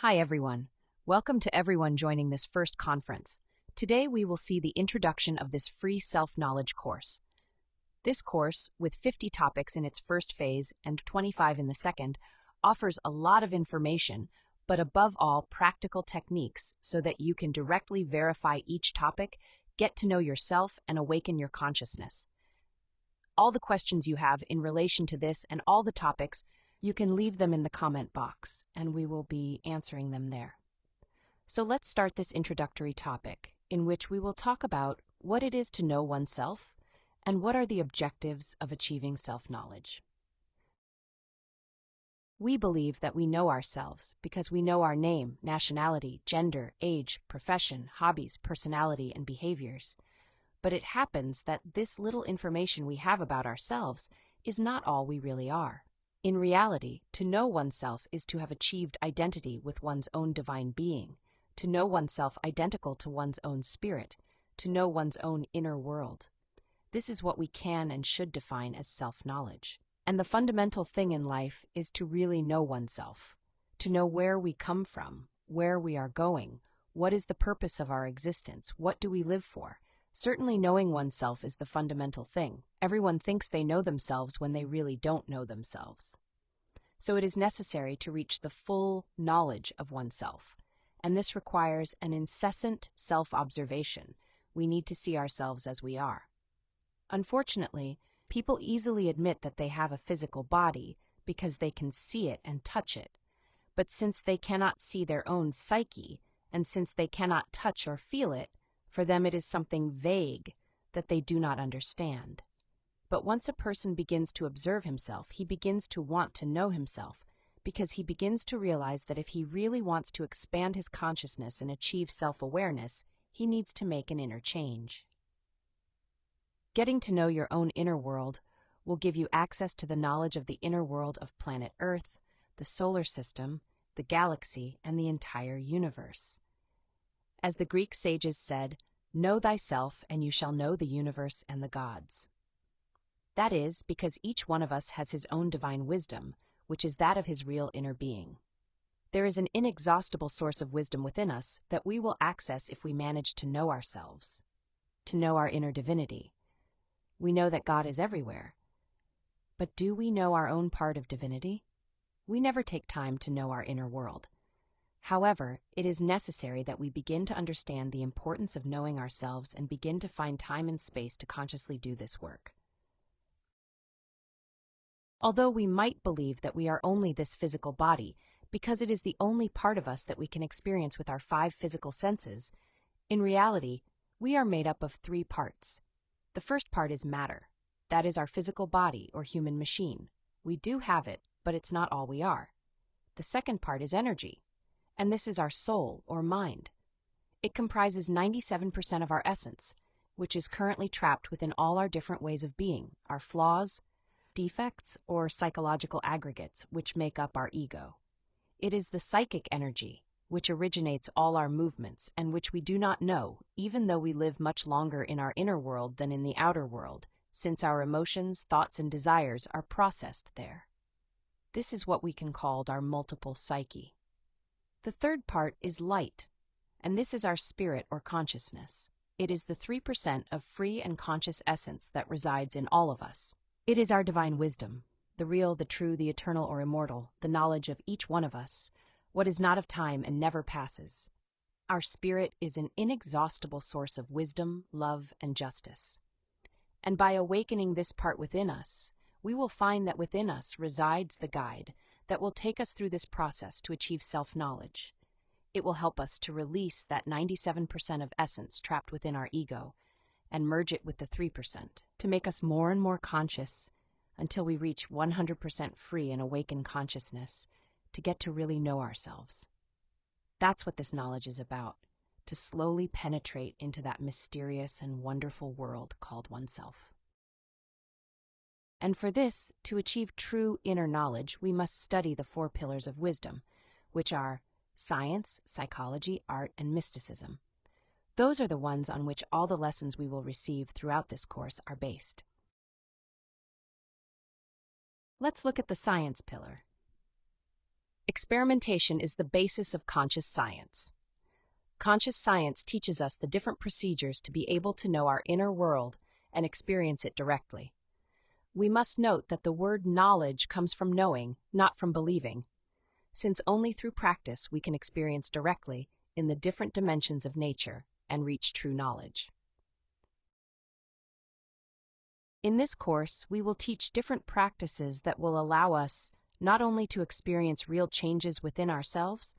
Hi, everyone. Welcome to everyone joining this first conference. Today, we will see the introduction of this free self-knowledge course. This course, with 50 topics in its first phase and 25 in the second, offers a lot of information, but above all, practical techniques so that you can directly verify each topic, get to know yourself, and awaken your consciousness. All the questions you have in relation to this and all the topics, you can leave them in the comment box, and we will be answering them there. So let's start this introductory topic, in which we will talk about what it is to know oneself and what are the objectives of achieving self-knowledge. We believe that we know ourselves because we know our name, nationality, gender, age, profession, hobbies, personality, and behaviors. But it happens that this little information we have about ourselves is not all we really are. In reality, to know oneself is to have achieved identity with one's own divine being, to know oneself identical to one's own spirit, to know one's own inner world. This is what we can and should define as self-knowledge. And the fundamental thing in life is to really know oneself, to know where we come from, where we are going, what is the purpose of our existence, what do we live for. Certainly knowing oneself is the fundamental thing. Everyone thinks they know themselves when they really don't know themselves. So it is necessary to reach the full knowledge of oneself, and this requires an incessant self-observation. We need to see ourselves as we are. Unfortunately, people easily admit that they have a physical body because they can see it and touch it. But since they cannot see their own psyche, and since they cannot touch or feel it, for them it is something vague that they do not understand. But once a person begins to observe himself, he begins to want to know himself, because he begins to realize that if he really wants to expand his consciousness and achieve self-awareness, he needs to make an inner change. Getting to know your own inner world will give you access to the knowledge of the inner world of planet Earth, the solar system, the galaxy, and the entire universe. As the Greek sages said, "Know thyself, and you shall know the universe and the gods." That is because each one of us has his own divine wisdom, which is that of his real inner being. There is an inexhaustible source of wisdom within us that we will access if we manage to know ourselves, to know our inner divinity. We know that God is everywhere. But do we know our own part of divinity? We never take time to know our inner world. However, it is necessary that we begin to understand the importance of knowing ourselves and begin to find time and space to consciously do this work. Although we might believe that we are only this physical body, because it is the only part of us that we can experience with our 5 physical senses, in reality, we are made up of 3 parts. The first part is matter. That is our physical body or human machine. We do have it, but it's not all we are. The second part is energy, and this is our soul or mind. It comprises 97% of our essence, which is currently trapped within all our different ways of being, our flaws, defects, or psychological aggregates, which make up our ego. It is the psychic energy, which originates all our movements and which we do not know, even though we live much longer in our inner world than in the outer world, since our emotions, thoughts, and desires are processed there. This is what we can call our multiple psyche. The third part is light, and this is our spirit or consciousness. It is the 3% of free and conscious essence that resides in all of us. It is our divine wisdom, the real, the true, the eternal or immortal, the knowledge of each one of us, what is not of time and never passes. Our spirit is an inexhaustible source of wisdom, love, and justice. And by awakening this part within us, we will find that within us resides the guide that will take us through this process to achieve self-knowledge. It will help us to release that 97% of essence trapped within our ego and merge it with the 3% to make us more and more conscious until we reach 100% free and awakened consciousness to get to really know ourselves. That's what this knowledge is about, to slowly penetrate into that mysterious and wonderful world called oneself. And for this, to achieve true inner knowledge, we must study the 4 pillars of wisdom, which are science, psychology, art, and mysticism. Those are the ones on which all the lessons we will receive throughout this course are based. Let's look at the science pillar. Experimentation is the basis of conscious science. Conscious science teaches us the different procedures to be able to know our inner world and experience it directly. We must note that the word knowledge comes from knowing, not from believing, since only through practice we can experience directly in the different dimensions of nature and reach true knowledge. In this course, we will teach different practices that will allow us not only to experience real changes within ourselves,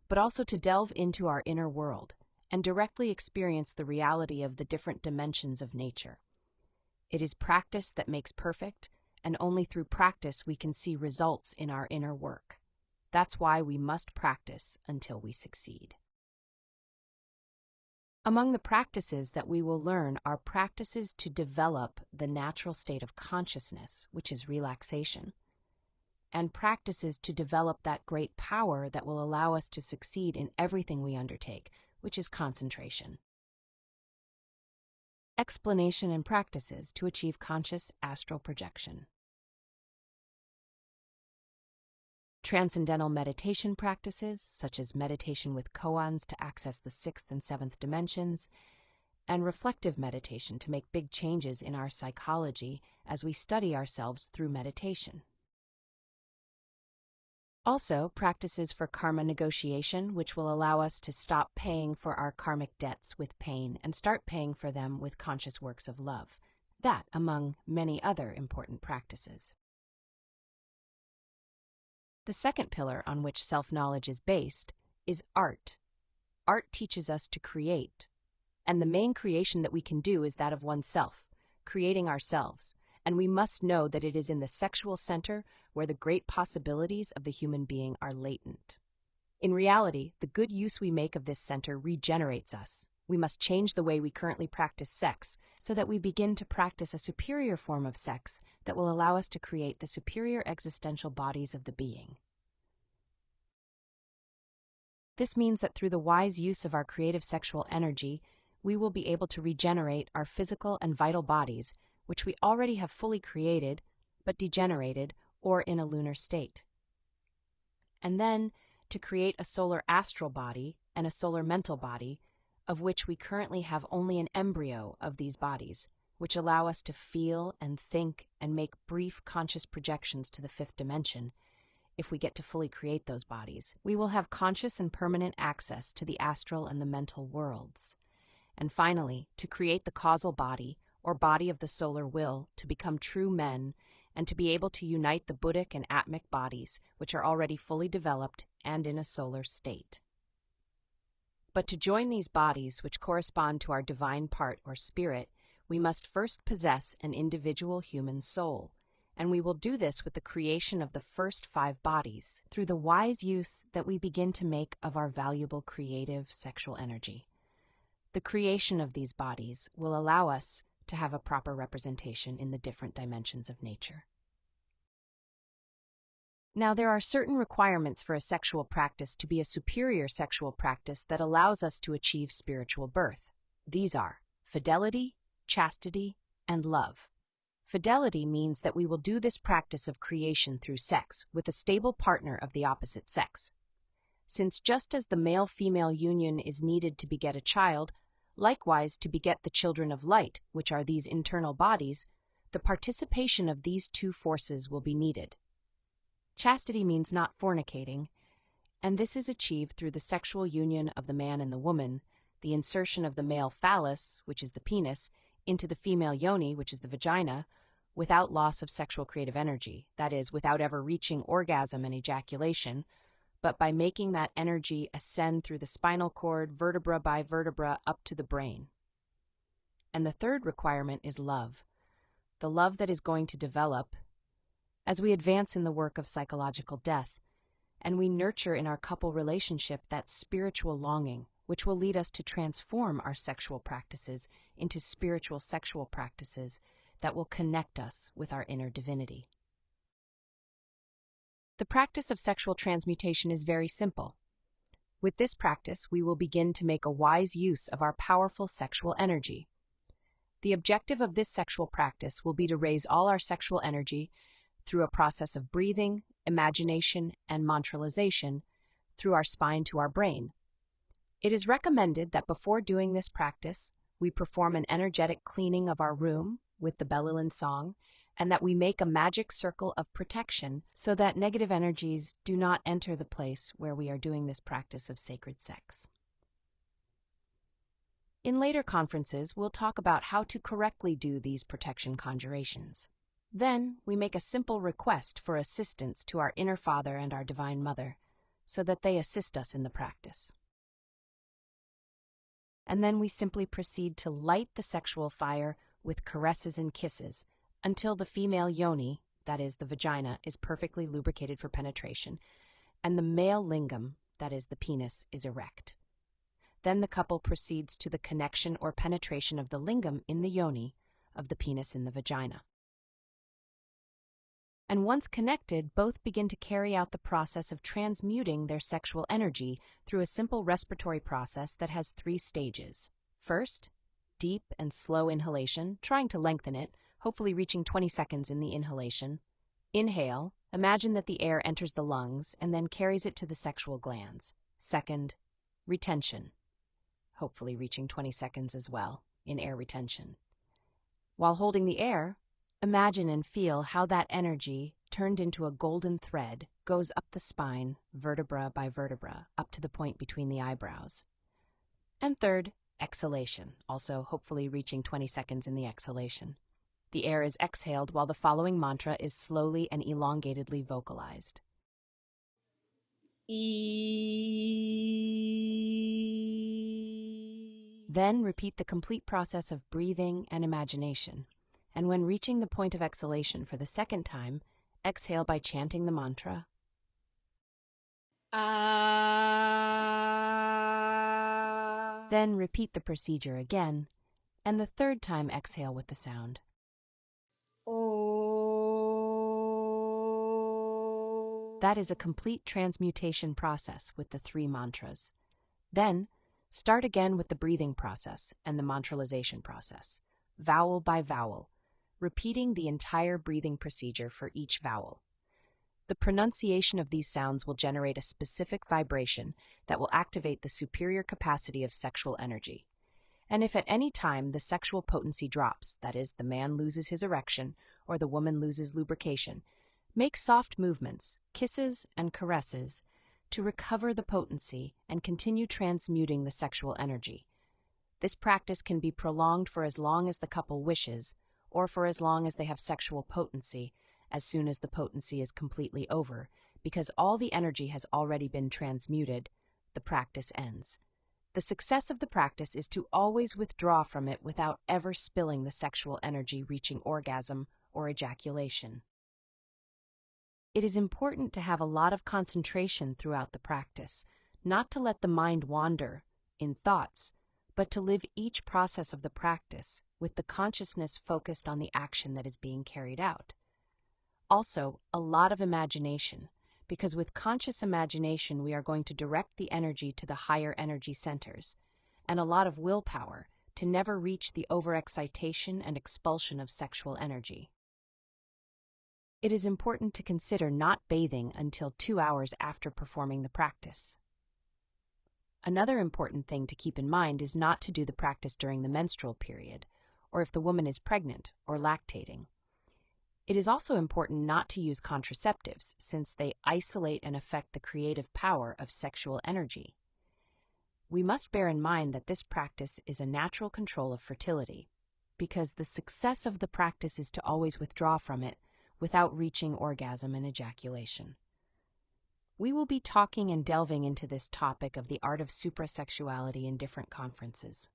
but also to delve into our inner world and directly experience the reality of the different dimensions of nature. It is practice that makes perfect, and only through practice we can see results in our inner work. That's why we must practice until we succeed. Among the practices that we will learn are practices to develop the natural state of consciousness, which is relaxation, and practices to develop that great power that will allow us to succeed in everything we undertake, which is concentration. Explanation and practices to achieve conscious astral projection. Transcendental meditation practices, such as meditation with koans to access the 6th and 7th dimensions, and reflective meditation to make big changes in our psychology as we study ourselves through meditation. Also, practices for karma negotiation, which will allow us to stop paying for our karmic debts with pain and start paying for them with conscious works of love. That, among many other important practices. The second pillar on which self-knowledge is based is art. Art teaches us to create, and the main creation that we can do is that of oneself, creating ourselves, and we must know that it is in the sexual center where the great possibilities of the human being are latent. In reality, the good use we make of this center regenerates us. We must change the way we currently practice sex so that we begin to practice a superior form of sex that will allow us to create the superior existential bodies of the being. This means that through the wise use of our creative sexual energy, we will be able to regenerate our physical and vital bodies, which we already have fully created, but degenerated or in a lunar state. And then to create a solar astral body and a solar mental body, of which we currently have only an embryo of these bodies, which allow us to feel and think and make brief conscious projections to the 5th dimension. If we get to fully create those bodies, we will have conscious and permanent access to the astral and the mental worlds. And finally, to create the causal body, or body of the solar will, to become true men, and to be able to unite the Buddhic and Atmic bodies, which are already fully developed and in a solar state. But to join these bodies, which correspond to our divine part or spirit, we must first possess an individual human soul, and we will do this with the creation of the first 5 bodies, through the wise use that we begin to make of our valuable creative sexual energy. The creation of these bodies will allow us to have a proper representation in the different dimensions of nature. Now, there are certain requirements for a sexual practice to be a superior sexual practice that allows us to achieve spiritual birth. These are fidelity, chastity, and love. Fidelity means that we will do this practice of creation through sex with a stable partner of the opposite sex. Since just as the male-female union is needed to beget a child, likewise to beget the children of light, which are these internal bodies, the participation of these 2 forces will be needed. Chastity means not fornicating, and this is achieved through the sexual union of the man and the woman, the insertion of the male phallus, which is the penis, into the female yoni, which is the vagina, without loss of sexual creative energy, that is, without ever reaching orgasm and ejaculation, but by making that energy ascend through the spinal cord, vertebra by vertebra, up to the brain. And the third requirement is love, the love that is going to develop as we advance in the work of psychological death, and we nurture in our couple relationship that spiritual longing, which will lead us to transform our sexual practices into spiritual sexual practices that will connect us with our inner divinity. The practice of sexual transmutation is very simple. With this practice, we will begin to make a wise use of our powerful sexual energy. The objective of this sexual practice will be to raise all our sexual energy through a process of breathing, imagination, and mantralization through our spine to our brain. It is recommended that before doing this practice, we perform an energetic cleaning of our room with the Bellilin song, and that we make a magic circle of protection so that negative energies do not enter the place where we are doing this practice of sacred sex. In later conferences, we'll talk about how to correctly do these protection conjurations. Then, we make a simple request for assistance to our inner Father and our Divine Mother, so that they assist us in the practice. And then we simply proceed to light the sexual fire with caresses and kisses until the female yoni, that is the vagina, is perfectly lubricated for penetration, and the male lingam, that is the penis, is erect. Then the couple proceeds to the connection or penetration of the lingam in the yoni, of the penis in the vagina. And once connected, both begin to carry out the process of transmuting their sexual energy through a simple respiratory process that has 3 stages. First, deep and slow inhalation, trying to lengthen it, hopefully reaching 20 seconds in the inhalation. Inhale, imagine that the air enters the lungs and then carries it to the sexual glands. Second, retention, hopefully reaching 20 seconds as well in air retention. While holding the air, imagine and feel how that energy, turned into a golden thread, goes up the spine, vertebra by vertebra, up to the point between the eyebrows. And third, exhalation, also hopefully reaching 20 seconds in the exhalation. The air is exhaled while the following mantra is slowly and elongatedly vocalized. Then repeat the complete process of breathing and imagination. And when reaching the point of exhalation for the second time, exhale by chanting the mantra. Then repeat the procedure again, and the third time exhale with the sound. That is a complete transmutation process with the 3 mantras. Then, start again with the breathing process and the mantralization process, vowel by vowel, repeating the entire breathing procedure for each vowel. The pronunciation of these sounds will generate a specific vibration that will activate the superior capacity of sexual energy. And if at any time the sexual potency drops, that is, the man loses his erection or the woman loses lubrication, make soft movements, kisses and caresses, to recover the potency and continue transmuting the sexual energy. This practice can be prolonged for as long as the couple wishes, or for as long as they have sexual potency, as soon as the potency is completely over, because all the energy has already been transmuted, the practice ends. The success of the practice is to always withdraw from it without ever spilling the sexual energy reaching orgasm or ejaculation. It is important to have a lot of concentration throughout the practice, not to let the mind wander in thoughts, but to live each process of the practice with the consciousness focused on the action that is being carried out. Also, a lot of imagination, because with conscious imagination we are going to direct the energy to the higher energy centers, and a lot of willpower to never reach the overexcitation and expulsion of sexual energy. It is important to consider not bathing until 2 hours after performing the practice. Another important thing to keep in mind is not to do the practice during the menstrual period, or if the woman is pregnant or lactating. It is also important not to use contraceptives, since they isolate and affect the creative power of sexual energy. We must bear in mind that this practice is a natural control of fertility, because the success of the practice is to always withdraw from it without reaching orgasm and ejaculation. We will be talking and delving into this topic of the art of suprasexuality in different conferences.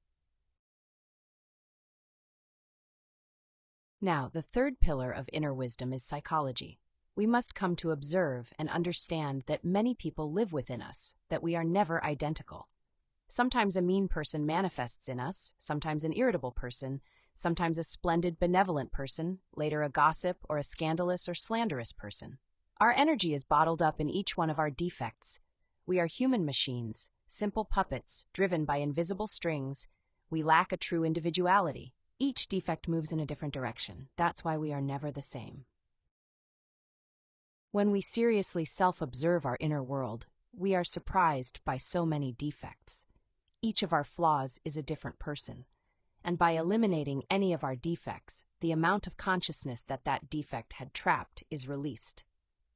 Now, the third pillar of inner wisdom is psychology. We must come to observe and understand that many people live within us, that we are never identical. Sometimes a mean person manifests in us, sometimes an irritable person, sometimes a splendid, benevolent person, later a gossip or a scandalous or slanderous person. Our energy is bottled up in each one of our defects. We are human machines, simple puppets, driven by invisible strings. We lack a true individuality. Each defect moves in a different direction. That's why we are never the same. When we seriously self-observe our inner world, we are surprised by so many defects. Each of our flaws is a different person, and by eliminating any of our defects, the amount of consciousness that that defect had trapped is released.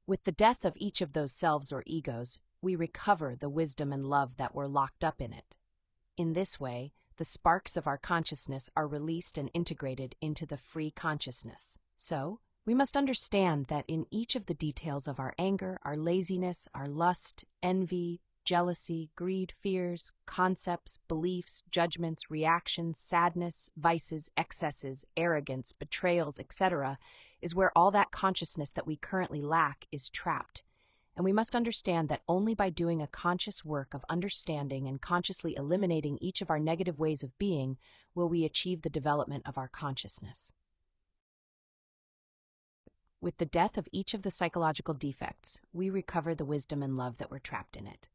With the death of each of those selves or egos, we recover the wisdom and love that were locked up in it. In this way, the sparks of our consciousness are released and integrated into the free consciousness. So, we must understand that in each of the details of our anger, our laziness, our lust, envy, jealousy, greed, fears, concepts, beliefs, judgments, reactions, sadness, vices, excesses, arrogance, betrayals, etc., is where all that consciousness that we currently lack is trapped. And we must understand that only by doing a conscious work of understanding and consciously eliminating each of our negative ways of being will we achieve the development of our consciousness. With the death of each of the psychological defects, we recover the wisdom and love that were trapped in it.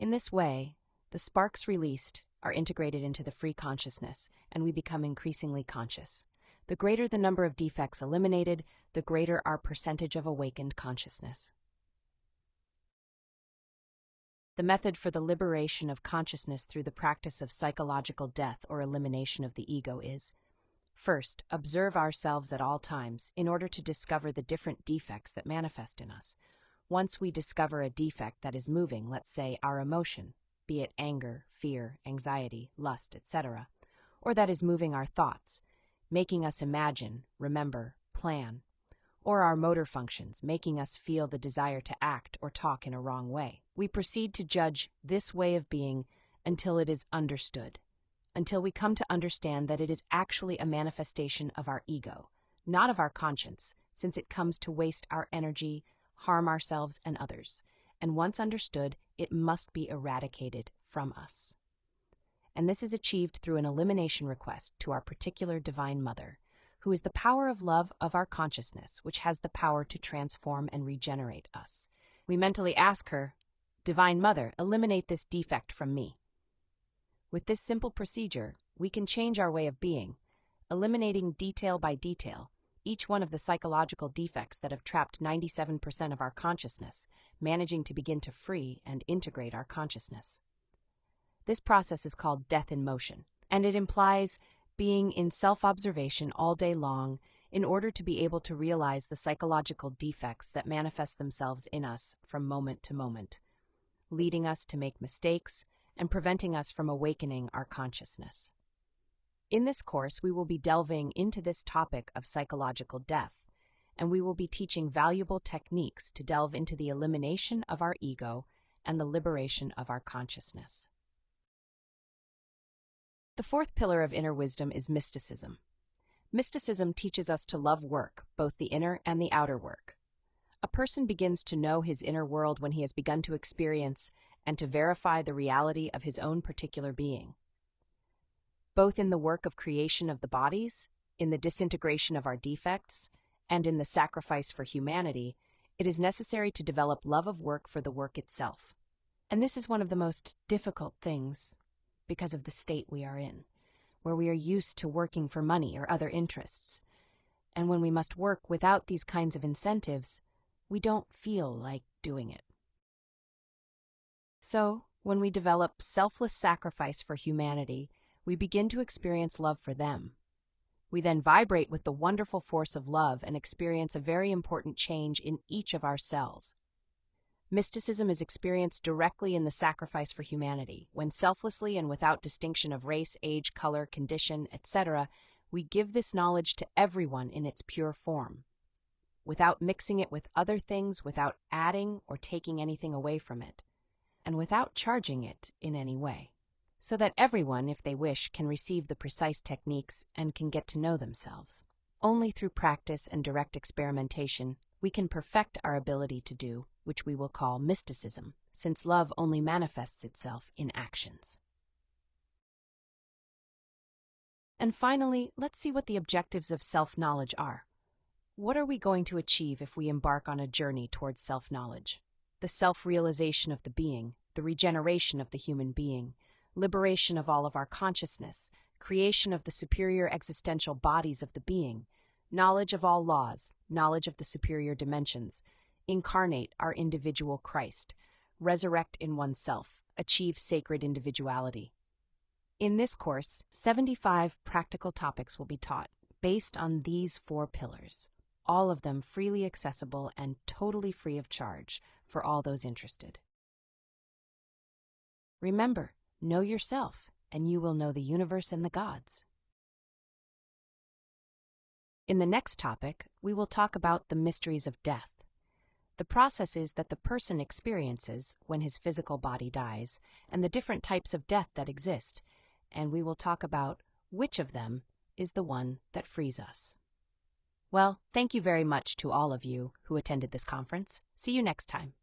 In this way, the sparks released are integrated into the free consciousness, and we become increasingly conscious. The greater the number of defects eliminated, the greater our percentage of awakened consciousness. The method for the liberation of consciousness through the practice of psychological death or elimination of the ego is: first, observe ourselves at all times in order to discover the different defects that manifest in us. Once we discover a defect that is moving, let's say our emotion, be it anger, fear, anxiety, lust, etc., or that is moving our thoughts, making us imagine, remember, plan, or our motor functions, making us feel the desire to act or talk in a wrong way. We proceed to judge this way of being until it is understood, until we come to understand that it is actually a manifestation of our ego, not of our conscience, since it comes to waste our energy, harm ourselves and others, and once understood, it must be eradicated from us. And this is achieved through an elimination request to our particular Divine Mother, who is the power of love of our consciousness, which has the power to transform and regenerate us. We mentally ask her, "Divine Mother, eliminate this defect from me." With this simple procedure, we can change our way of being, eliminating detail by detail each one of the psychological defects that have trapped 97% of our consciousness, managing to begin to free and integrate our consciousness. This process is called death in motion, and it implies being in self-observation all day long in order to be able to realize the psychological defects that manifest themselves in us from moment to moment, leading us to make mistakes and preventing us from awakening our consciousness. In this course, we will be delving into this topic of psychological death, and we will be teaching valuable techniques to delve into the elimination of our ego and the liberation of our consciousness. The fourth pillar of inner wisdom is mysticism. Mysticism teaches us to love work, both the inner and the outer work. A person begins to know his inner world when he has begun to experience and to verify the reality of his own particular being. Both in the work of creation of the bodies, in the disintegration of our defects, and in the sacrifice for humanity, it is necessary to develop love of work for the work itself. And this is one of the most difficult things because of the state we are in, where we are used to working for money or other interests. And when we must work without these kinds of incentives, we don't feel like doing it. So, when we develop selfless sacrifice for humanity, we begin to experience love for them. We then vibrate with the wonderful force of love and experience a very important change in each of our cells. Mysticism is experienced directly in the sacrifice for humanity, when selflessly and without distinction of race, age, color, condition, etc., we give this knowledge to everyone in its pure form, without mixing it with other things, without adding or taking anything away from it, and without charging it in any way, so that everyone, if they wish, can receive the precise techniques and can get to know themselves. Only through practice and direct experimentation we can perfect our ability to do, which we will call mysticism, since love only manifests itself in actions. And finally, let's see what the objectives of self-knowledge are. What are we going to achieve if we embark on a journey towards self-knowledge? The self-realization of the being, the regeneration of the human being, liberation of all of our consciousness, creation of the superior existential bodies of the being, knowledge of all laws, knowledge of the superior dimensions, incarnate our individual Christ, resurrect in oneself, achieve sacred individuality. In this course, 75 practical topics will be taught based on these 4 pillars, all of them freely accessible and totally free of charge for all those interested. Remember, know yourself, and you will know the universe and the gods. In the next topic, we will talk about the mysteries of death. The processes that the person experiences when his physical body dies, and the different types of death that exist, and we will talk about which of them is the one that frees us. Well, thank you very much to all of you who attended this conference. See you next time.